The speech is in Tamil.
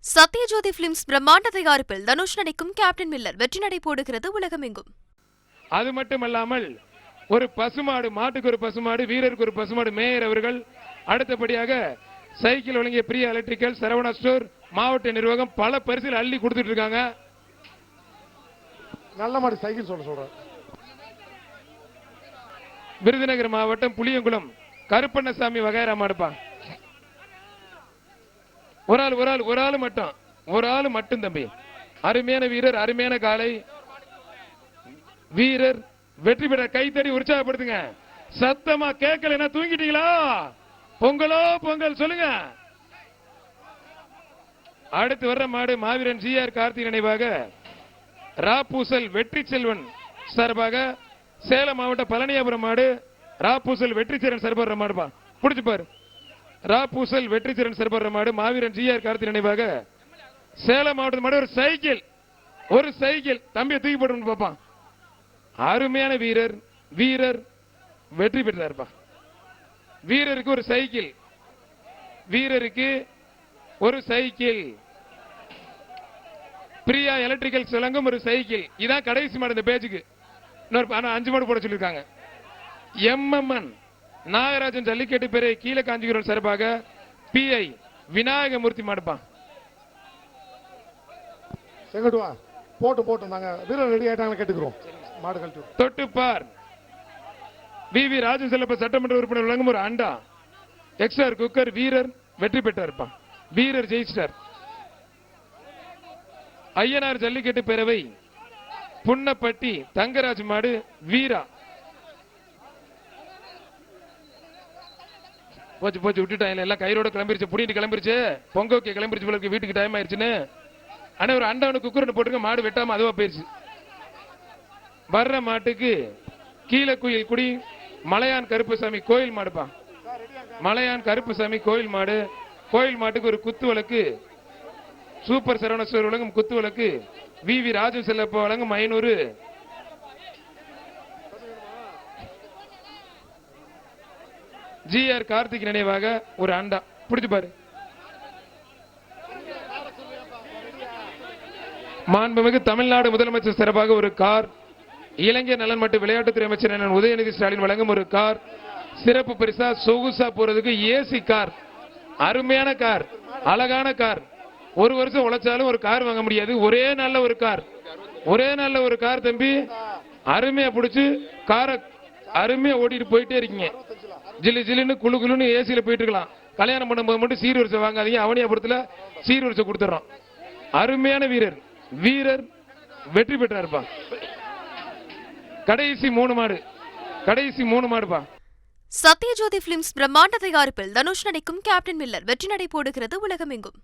சத்யஜோதி பிலிம்ஸ் பிரம்மாண்ட தயாரிப்பில் தனுஷ் நடிக்கும் கேப்டன் மில்லர் வெற்றி நடை போடுகிறது உலகமெங்கும். அது மட்டுமல்லாமல் ஒரு பசுமாடு, மாட்டுக்கு ஒரு பசுமாடு, வீரருக்கு ஒரு பசுமாடு மேயர் அவர்கள், அடுத்தபடியாக சைக்கிள் வழங்கிய பிரியா எலக்ட்ரிக்கல், சரவணா ஸ்டோர், மாவட்ட நிர்வாகம் பல பரிசில் அள்ளி கொடுத்துட்டு இருக்காங்க. நல்ல மாடு சைக்கிள் சொல்றேன். விருதுநகர் மாவட்டம் புளியங்குளம் கருப்பண்ணசாமி வகைரா மாடுப்பா. ஒரு ஆள் மட்டும் தம்பி. அருமையான வீரர், அருமையான காலை வீரர் வெற்றி பெற கைத்தடி உற்சாகப்படுத்துங்க. சத்தமா கேட்கல, தூங்கிட்டீங்களா? பொங்கலோ பொங்கல் சொல்லுங்க. அடுத்து வர்ற மாடு மாவீரன் ஜிஆர் கார்த்திக் நினைவாக ராப்பூசல் வெற்றி செல்வன் சார்பாக சேலம் மாவட்ட பழனியாபுரம் மாடு ராப்பூசல் வெற்றி செல்வன் சார்பாக மாடுப்பா. புடிச்சு பாரு. ராப்பூசல் வெற்றி செல்வன் சார்பாக மாடு மாவீரன் ஜிஆர் கார்த்திக் நினைவாக சேலம் மாவட்ட மாடு. ஒரு சைக்கிள் தம்பியை தூக்கி போட்டு பார்ப்பான். அருமையான வீரர், வீரர் வெற்றி பெற்றார்ப்பா. வீரருக்கு ஒரு சைக்கிள், வீரருக்கு ஒரு சைக்கிள். பிரியா எலக்ட்ரிக்கல் வழங்கும் ஒரு சைக்கிள். இதான் கடைசி மாடு இந்த பேஜுக்கு. 5 மாடு போட சொல்லியிருக்காங்க. எம்எம்என் நாகராஜன் ஜல்லிக்கட்டு பேரை கீழே காஞ்சிபுரம் சார்பாக பிஐ விநாயகமூர்த்தி மாடுப்பான். போட்டு நாங்க வீரர் ரெடி ஆயிட்டாங்க கேட்டுக்கிறோம். மாடுகள் தொட்டுப்பார் விவி ராஜன் செல்லப்ப சட்டமன்ற உறுப்பினர் வழங்கும் ஒரு அண்டா எக்ஸ்ஆர் குக்கர். வீரர் வெற்றி பெற்றார், வீரர் ஜெயிச்சிட்டார். ஐயனார் ஜல்லிக்கட்டு பேரவை புன்னப்பட்டி தங்கராஜ் மாடு வீரா. போச்சு விட்டுட்டாங்க, எல்லாம் கயிறோட கிளம்பிருச்சு, புடிட்டு கிளம்பிருச்சு, பொங்கோக்கே கிளம்பிருச்சு போல இருக்கு, வீட்டுக்கு டைம் ஆயிடுச்சுன்னு. ஆனா ஒரு அண்டவனு குக்கர் போட்டுருக்க, மாடு வெட்டாம அதுவா போயிருச்சு. வர்ற மாட்டுக்கு கீழே குயில் குடி மலையான் கருப்புசாமி கோயில் மாடுப்பா. மலையான் கருப்புசாமி கோயில் மாடு. கோயில் மாட்டுக்கு ஒரு குத்து வழக்கு சூப்பர் சரவணேஸ்வர் வழங்கும் குத்து வழக்கு. விவி ராஜு செல்லப்ப வழங்கும் 500. ஜிஆர் கார்த்திக் நினைவாக ஒரு அண்டா. பிடிச்சு பாரு. மாண்புமிகு தமிழ்நாடு முதலமைச்சர் சிறப்பாக ஒரு கார். இளைஞர் நலன் மற்றும் விளையாட்டுத்துறை அமைச்சர் உதயநிதி ஸ்டாலின் வழங்கும் ஒரு கார். சிறப்பு பரிசா சொகுசா போறதுக்கு ஏசி கார். அருமையான கார், அழகான கார். ஒரு வருஷம் உழைச்சாலும் ஒரு கார் வாங்க முடியாது. ஒரே நல்ல ஒரு கார் தம்பி. அருமையா பிடிச்சு காரை அருமையா ஓட்டிட்டு போயிட்டே இருக்கீங்க. ஜில்லு ஜில்லுன்னு குழு குழுன்னு ஏசியில போயிட்டு இருக்கலாம். கல்யாணம் பண்ணும்போது மட்டும் சீர்வரிசை வாங்காதீங்க. அவனியாபுரத்துல சீர்வரிசை கொடுத்துறோம். அருமையான வீரர், வீரர் வெற்றி பெற்றாருப்பா. கடைசி 3 மாடுப்பா. சத்யஜோதி பிலிம்ஸ் பிரம்மாண்ட தயாரிப்பில் தனுஷ் நடிக்கும் கேப்டன் மில்லர் வெற்றி நடை போடுகிறது உலகமெங்கும்.